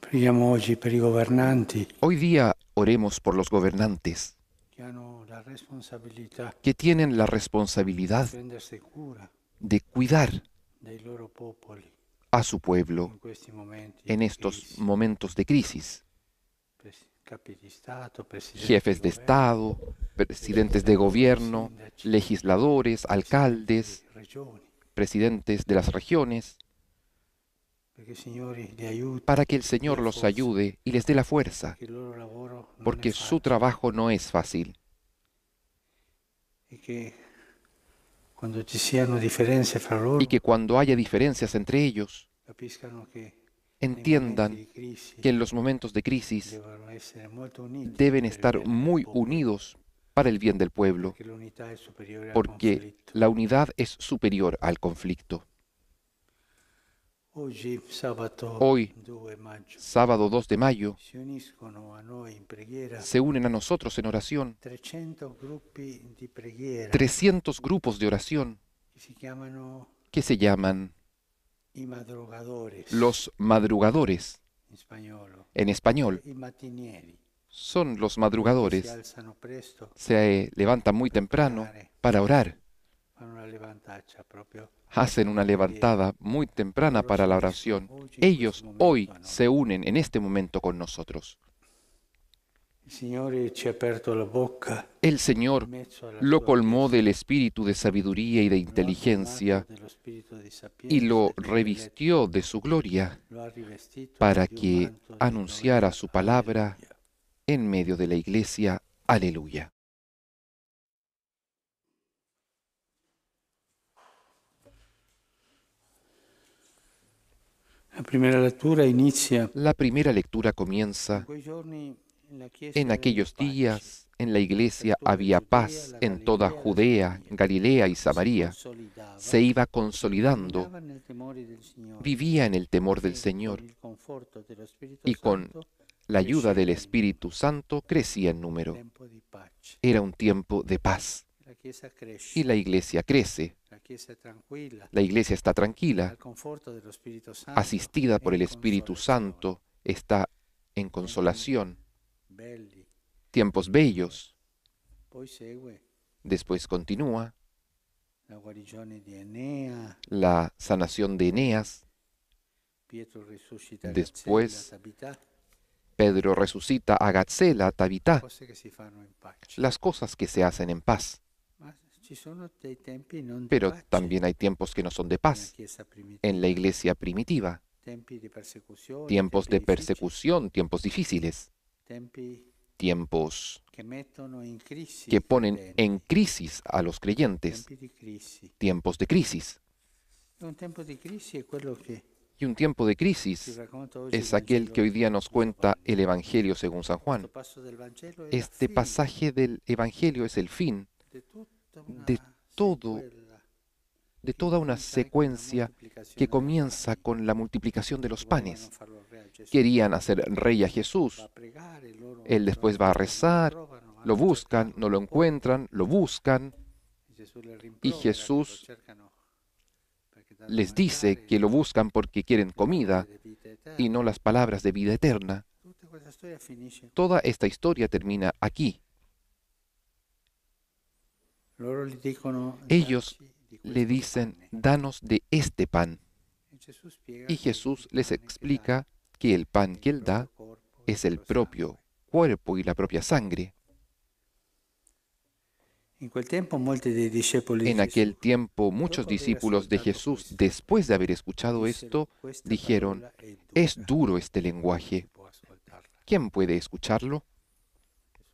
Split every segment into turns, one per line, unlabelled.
Preghiamo oggi per i governanti
Hoy día oremos por los gobernantes
che hanno la responsabilità
que tienen la
di
responsabilidad
prendersi cura
de cuidar
dei loro popoli
a su pueblo
in questi momenti
en
di
estos
crisi.
momentos de crisis.
Capi di Stato, presidenti di
Jefes de
governo,
Estado, presidentes de
legislatori,
gobierno,
sindaci,
legisladores,
presidenti di
alcaldes,
regioni,
presidentes de las regiones,
perché il Signore li aiuti,
para que el
gli dia
Señor los
forza,
ayude y les dé la fuerza,
perché il loro lavoro non è
porque su
facile
trabajo no es fácil.
e che quando ci siano differenze fra loro
Y que cuando haya diferencias entre ellos,
capiscano che nei momenti
entiendan
di crisi
que en los momentos de crisis
devono essere molto uniti
deben
per il
estar
bene del
muy
popolo,
unidos para el bien del pueblo,
perché l'unità è superiore al
porque
conflitto.
la unidad es superior al conflicto.
Oggi, sabato
Hoy,
2 maggio,
sábado 2 de mayo,
si uniscono a noi in preghiera
se unen a nosotros en oración
300 gruppi di preghiera
300 grupos de oración
che si chiamano
que se llaman
i madrugadores
los madrugadores.
in spagnolo,
En español,
i mattinieri,
son los
quelli che si
madrugadores.
alzano presto
Se levantan muy
per
temprano
pregare,
para orar.
fanno una levantaccia proprio
Hacen una
di preghiera.
levantada muy temprana
Loro
para
si
la
uniscono
oración.
oggi in questo
Ellos
momento
hoy
a noi.
se unen en este momento con nosotros.
Il Signore ci ha aperto la bocca
El
in
Señor
mezzo alla
lo
sua
colmó
Chiesa,
del espíritu de sabiduría y de
lo ha colmato
inteligencia
dello spirito di
y
sapienza
lo
e di
revistió de
intelletto,
su gloria
lo ha rivestito
para
di un
que
manto di
anunciara
gloria.
su palabra
Alleluia.
en medio de la iglesia. Aleluya.
La primera lettura inizia
La primera lectura
in
comienza:
quei giorni la Chiesa
en
aveva
aquellos
pace
días en la
per
iglesia
tutta la
había
Giudea,
paz
la
en toda
Galilea e la
Judea,
Samaria.
Galilea y
Si
Samaria.
consolidava
Se iba
e
consolidando,
andava nel temore del Signore
vivía en el temor del
e con
Señor
il conforto dello Spirito
y con
Santo
la ayuda del
cresceva in
Espíritu
numero.
Santo crecía en
Un
número.
tempo di pace.
Era un tiempo de paz
La Chiesa
y
cresce,
la iglesia crece.
la Chiesa è tranquilla,
La iglesia está tranquila,
al conforto dello Spirito Santo
asistida
e
por
in
el Espíritu
consolazione.
Santo, está en
Tempi
consolación,
belli.
tiempos bellos.
Poi segue
Después continúa
la guarigione di Enea,
la sanación de Eneas.
Pietro risuscita Gazzella,
Después
Tabità,
Pedro resucita a Gatzela, Tabitá,
cose che si fanno in pace.
las cosas que se hacen en paz.
Ma ci sono dei tempi non di
Pero
pace
también hay tiempos que no son de
nella
paz
Chiesa
en la
primitiva,
iglesia primitiva.
tempi di persecuzione,
Tiempos
tempi
de
difficili,
persecución, tiempos difíciles,
tempi
tiempos
che mettono in crisi
que
i
ponen
credenti,
en crisis a los creyentes,
tempi di crisi.
tiempos de crisis.
E un tempo di crisi è quello che
Y un tiempo de
ci
crisis
racconta oggi il
es aquel que
Vangelo
hoy día nos
di
cuenta
Giovanni.
el Evangelio según San
Questo
Juan.
passo del Vangelo è la
Este
fine
pasaje del Evangelio es el fin
di tutta
de
una
todo,
sequela
de
che
toda una
comincia con la
secuencia
moltiplicazione
que
dei
comienza
pani.
con la multiplicación de los
Volevano
panes.
farlo re a Gesù.
Querían hacer rey a
Va
Jesús.
a pregare, loro
Él
lo
después va a
aspettano, non lo
rezar,
trovano,
lo
vanno a
buscan,
cercarlo,
no lo
lo portano.
encuentran, lo buscan,
Gesù le
y
rimprovera che lo
Jesús
cercano perché danno
les
mangiare,
dice que lo buscan porque quieren
le parole
comida
di vita eterna.
y no las palabras de vida eterna.
Tutta questa storia finisce.
Toda esta historia termina aquí.
Loro gli dicono,
Ellos
dacci di
le
questo
dicen,
pane.
danos de este pan.
E Gesù spiega
Y
che
Jesús
il
les
pane che
explica
dà
que el pan
è
que
il
Él da
proprio corpo e
es
il
el
proprio
propio
sangue.
cuerpo y la propia sangre.
In quel tempo molti dei discepoli di
En
Gesù,
aquel tiempo muchos
dopo aver
discípulos de
ascoltato
Jesús,
questo,
después de haber escuchado
dissero,
esto,
questa
dijeron,
parola è
es
dura,
duro este
chi
lenguaje.
può ascoltarla?
¿Quién puede escucharlo?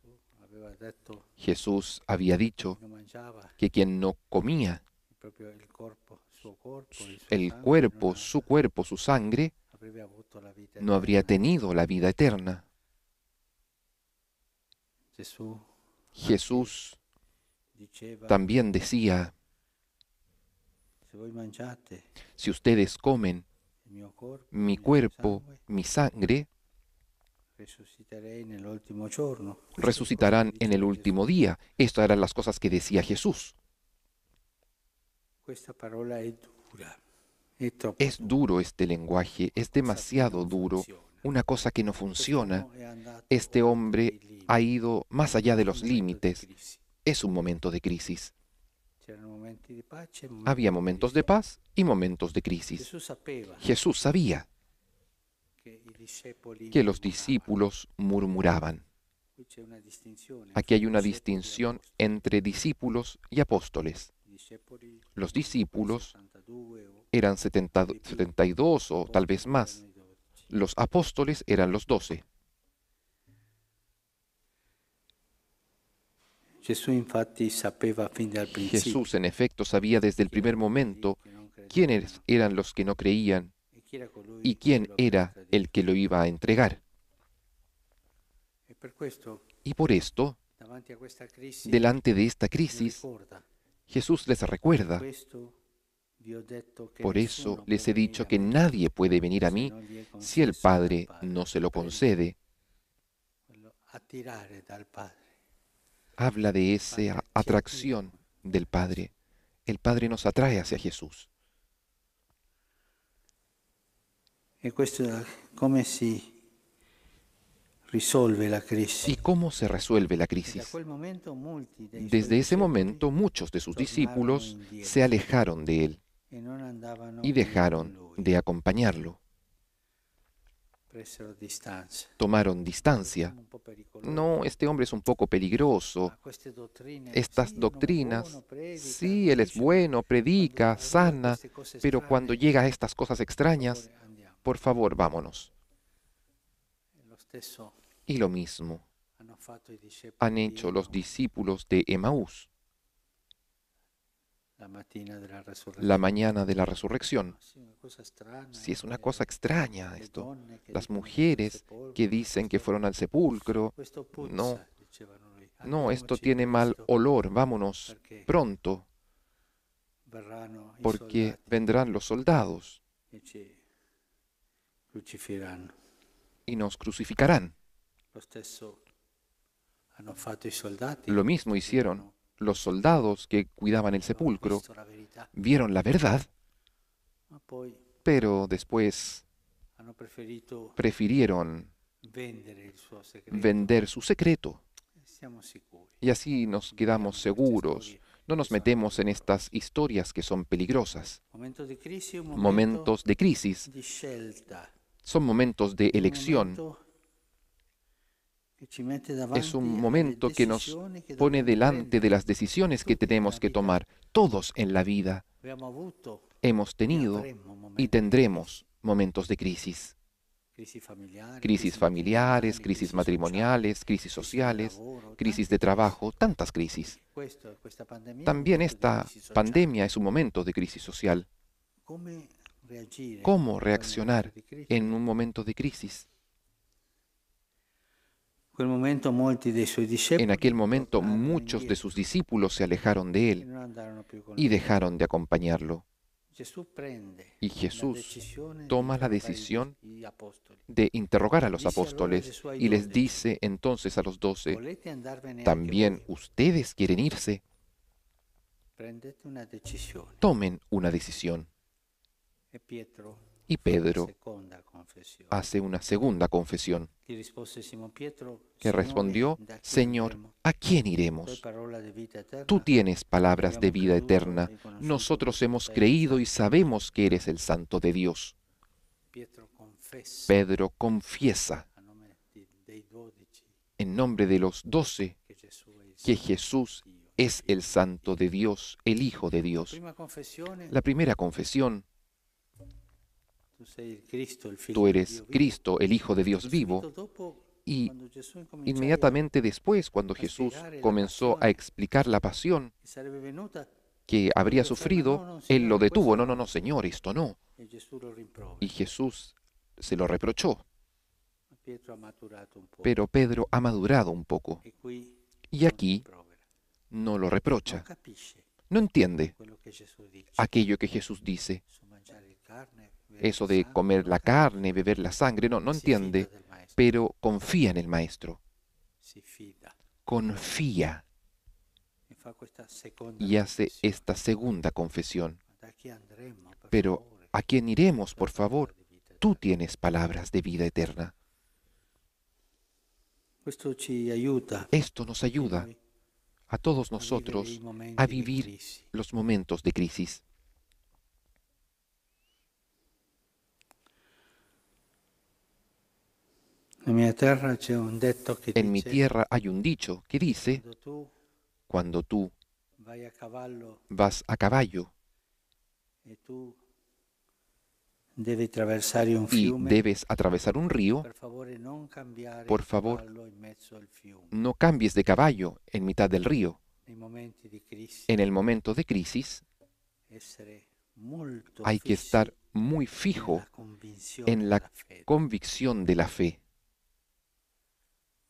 Gesù aveva detto
Jesús había dicho
che non mangiava
que quien no comía
proprio il corpo, il suo
el
sangue,
cuerpo, su sangre,
avrebbe avuto la vita
no habría
eterna.
tenido la vida eterna.
Gesù
Jesús
diceva,
también decía,
se voi mangiate
si ustedes comen
il mio corpo,
mi
il mio
cuerpo,
sangue,
mi sangre,
risusciterei nell'ultimo giorno. Queste cose
resucitarán en el
diceva
último
Gesù.
día. Estas eran las cosas que decía Jesús.
Questa parola è dura, è troppo
Es
dura.
duro este lenguaje, es
Qualcosa qui
demasiado
non
duro.
funziona.
una cosa que no funciona.
Quest'uomo è andato
Este
oltre
hombre
i limiti.
ha ido más allá de los
Un momento di
límites.
crisi.
Es un momento de crisis.
C'erano momenti di pace e
Había
momenti di
momentos
crisi.
de paz y momentos de crisis.
Gesù sapeva
Jesús sabía
che i discepoli
que los
murmuravano.
discípulos murmuraban.
Qui c'è una distinzione
Aquí hay
fra
una
discepoli e
distinción
apostoli.
entre discípulos y apóstoles.
I discepoli
Los discípulos
72 o
eran 72 o tal vez más.
erano i 12.
Los apóstoles eran los 12.
Gesù infatti sapeva fin dal principio
Jesús, en efecto, sabía desde el primer momento quiénes eran los que no creían
e chi era colui
y
che
quién
lo avrebbe
era
tradito.
el que lo iba a entregar.
E per questo,
Y por esto,
davanti a questa crisi,
delante de esta
vi
crisis,
ricorda,
Jesús les recuerda:
questo vi ho detto che
por eso
nessuno
les
può
he dicho
venire
que
a me
nadie puede venir a
se
mí
non gli è
si el
concesso dal
Padre
Padre.
no se lo
Per
concede.
quello attirare dal Padre.
Habla de esa atracción del Padre. El Padre nos atrae hacia Jesús.
E questo come si risolve la
¿Y
crisi?
cómo se resuelve la
E da
crisis?
quel momento molti dei suoi
Desde ese
discepoli
momento muchos de sus
tornarono
discípulos
indietro
se alejaron de él
e non andavano
y
più con
dejaron
lui,
de acompañarlo.
presero distanza.
Tomaron distancia.
Siamo un po' pericolosi.
No, este hombre es un poco peligroso.
Ma queste dottrine,
Estas
sì, un uomo
doctrinas,
buono, predica,
sí, él es
guarisce, ma
bueno, predica,
quando arriva a
sana,
queste cose
pero
strane,
cuando llega a estas cosas
per
extrañas,
favore, andiamo.
por favor, vámonos.
E lo stesso
Y lo mismo
hanno fatto i discepoli
han
di
hecho los
Emaús
discípulos de Emaús
la mattina della
la
resurrezione.
mañana de la resurrección.
Sì, una cosa strana,
Sí, es una
che
cosa extraña
le
esto.
donne che
Las
dicono che
mujeres
al sepolcro,
que dicen que fueron al sepulcro,
questo puzza,
no,
dicevano lui.
no, esto
Andiamoci
tiene mal
presto,
olor, vámonos
perché
pronto,
verranno i
porque
soldati
vendrán los soldados
e ci crucifigheranno.
y nos crucificarán.
Lo stesso hanno fatto i soldati.
Lo mismo hicieron los soldados que cuidaban el
Hanno
sepulcro,
visto la verità,
vieron la verdad,
ma poi
pero después
hanno preferito
prefirieron
vendere il suo segreto.
vender su secreto.
Siamo sicuri.
Y así nos quedamos seguros. No nos metemos en estas historias que son peligrosas.
Momento di crisi, un momento
Momentos de crisis
di scelta.
son momentos de
Un
elección.
momento che ci mette davanti
Es un
alle
momento que nos
decisioni che
pone
dobbiamo
delante de
prendere.
las decisiones que tenemos que tomar. Todos en la vida
Abbiamo avuto
hemos
e
tenido
avremo momenti
y
di
tendremos momentos de crisis.
crisi familiari,
Crisis familiares, crisis matrimoniales, crisis sociales, crisis de trabajo, tantas crisis.
Questa pandemia è un
También
momento di
esta
crisi sociale.
pandemia es un momento de crisis social.
Come reagire
¿Cómo
in quel
reaccionar
momento di crisi?
en un momento de crisis?
In quel momento molti dei suoi discepoli
En aquel momento
tornarono
muchos de
indietro
sus discípulos se alejaron de
e
él
non andarono più con
y
lui.
dejaron de acompañarlo.
Gesù prende
Y
la
Jesús
decisione
toma
di
la
interrogare
decisión
gli apostoli.
de interrogar a los
Dice allora
apóstoles
Gesù ai
y les
12,
dice entonces a los 12,
volete andarvene anche
¿también
voi?
ustedes quieren irse?
Prendete una decisione.
Tomen una decisión.
E Pietro
Y
fa la
Pedro
seconda confessione.
hace una segunda confesión,
Gli rispose Simon Pietro,
que
Signore,
respondió,
da chi
Señor,
andremo?
¿a quién
Tu hai
iremos?
parola di vita eterna.
Tú tienes palabras de
Abbiamo
vida
creduto
eterna.
e conosciuto
Nosotros
che tu
hemos
sei il
creído y
Santo.
sabemos que eres el Santo de Dios.
Pietro confessa
Pedro confiesa
a nome dei 12
en nombre de los 12
che Gesù è il
que
Santo
Jesús
Dio.
es el Santo de Dios, el Hijo de Dios.
Prima confessione,
La primera confesión,
tu sei il Cristo, il figlio
tú
di
eres
Dio vivo.
Cristo, el Hijo de Dios
Subito
vivo.
dopo,
Y
quando Gesù incominciava
inmediatamente después, cuando Jesús comenzó a explicar la pasión
che sarebbe venuta,
que habría sufrido, Él lo detuvo. No, no, no, Señor, esto no.
e Gesù lo rimprovera.
Y Jesús se lo reprochó.
Ma Pietro ha maturato un po'.
Pero Pedro ha madurado un poco
E qui
y
non
aquí
rimprovera.
no lo
Non
reprocha.
capisce
No entiende
quello che Gesù dice.
aquello que Jesús dice,
Su mangiare carne, bere
eso
il
de
sangue,
comer
non
la
capisce.
carne, beber la sangre, no, no
Si fida
entiende,
del maestro,
pero confía en el Maestro,
si fida
confía
e fa questa seconda
y hace
confessione.
esta segunda confesión.
Ma da chi andremo, per
Pero,
favore?
¿a quién iremos, por
La parola
favor?
di vita
Tú tú tienes palabras de vida eterna.
Questo ci aiuta
Esto nos
tutti
ayuda
noi
a todos
a vivere i
nosotros a
momenti di
vivir
crisi.
los momentos de crisis.
Nella mia terra c'è un detto che
En mi
dice:
tierra hay un dicho que dice,
quando tu
cuando tú
vai a cavallo
vas a caballo
e tu devi attraversare un
y
fiume,
debes atravesar un río,
per favore non cambiare
por
il
favor,
cavallo in mezzo al fiume.
no cambies de caballo en mitad del río.
Nei momenti di crisi
En el momento de crisis
essere molto
hay que
fissi
estar muy fijo
nella convinzione
en la
della fede.
convicción de la fe.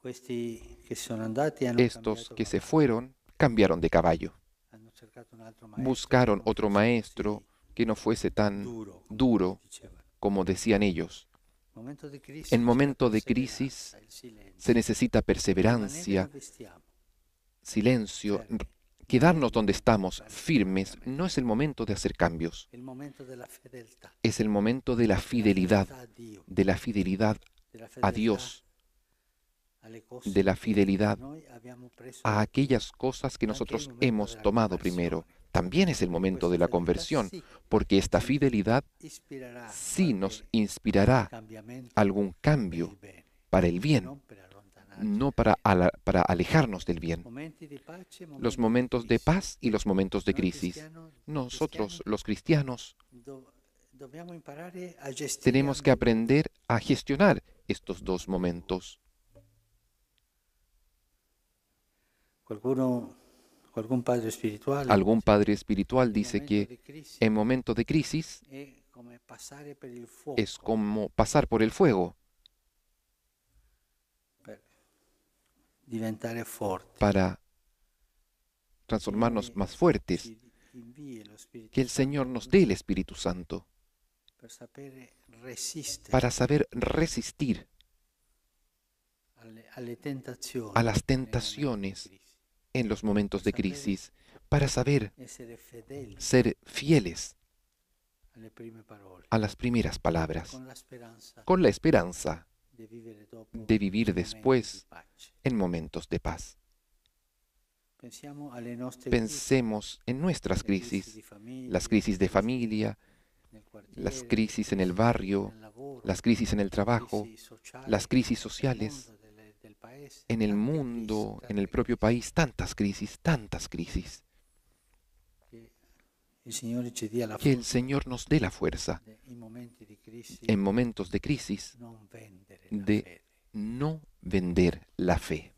Questi che sono andati hanno
Estos
cambiato
que se
cavallo,
fueron cambiaron de caballo.
hanno cercato un altro maestro che
Buscaron
non
otro
fosse
maestro
così
que no fuese tan
duro, come
duro
dicevano.
como decían ellos.
Momento di crisi
En
c'è
momento de
perseveranza,
crisis
il silenzio.
se necesita
Rimanere
perseverancia,
dove stiamo,
silencio.
fermi.
Quedarnos
Non
donde
è il momento di
estamos
fare
firmes
cambiamenti.
no es el momento de hacer cambios,
È il momento della fedeltà,
es el momento de la fidelidad,
a Dio,
de la fidelidad
della
a
fedeltà
Dios,
alle cose
de la
che
fidelidad
noi abbiamo preso
a
da prima.
aquellas cosas que
Anche il
nosotros
momento
hemos
della
tomado primero.
conversione.
También es el
Perché
momento
questa
de la
fedeltà
conversión,
sì
porque esta
ci
fidelidad
ispirerà
sí nos
qualche
inspirará
cambiamento
algún
per il
cambio
bene,
para el bien,
non per allontanarci.
no para alejarnos del bien.
Momenti di pace,
Los
momenti di
momentos de
crisi.
paz y los momentos de
Noi
crisis. Nosotros,
cristiani,
los cristianos,
dobbiamo imparare a gestire
tenemos que
ambedue.
aprender a gestionar estos dos momentos.
Qualcun padre spirituale
Algún
dice,
padre espiritual
il
dice
momento
que
di crisi
en momento de crisis
è come passare per il fuoco
es como pasar por el fuego
per diventare forti.
para transformarnos más fuertes,
Ci invii lo Spirito
que el
Santo
Señor nos dé el Espíritu Santo
per sapere resistere
para saber resistir
alle tentazioni
a las
nei momenti di
tentaciones
crisi.
en los momentos de crisis, para saber
Essere fedeli
ser fieles
alle prime parole,
a las primeras palabras,
con la speranza
con la esperanza
di vivere dopo
de vivir
momenti
después
di pace.
en momentos de paz.
Pensiamo alle nostre
Pensemos en nuestras
crisi
crisis,
di famiglia,
las crisis de familia,
nel quartiere,
las crisis en el barrio,
nel lavoro,
las crisis en el trabajo,
crisi sociali,
las crisis
nel
sociales,
mondo, del paese,
en el
tante
mundo,
crisi,
en el
tante
propio
crisi.
país, tantas crisis, tantas crisis.
Che il Signore ci dia la
Que el
forza
Señor nos dé la fuerza
in momenti di crisi
en momentos de crisis
non vendere la
de
fede.
no vender la fe.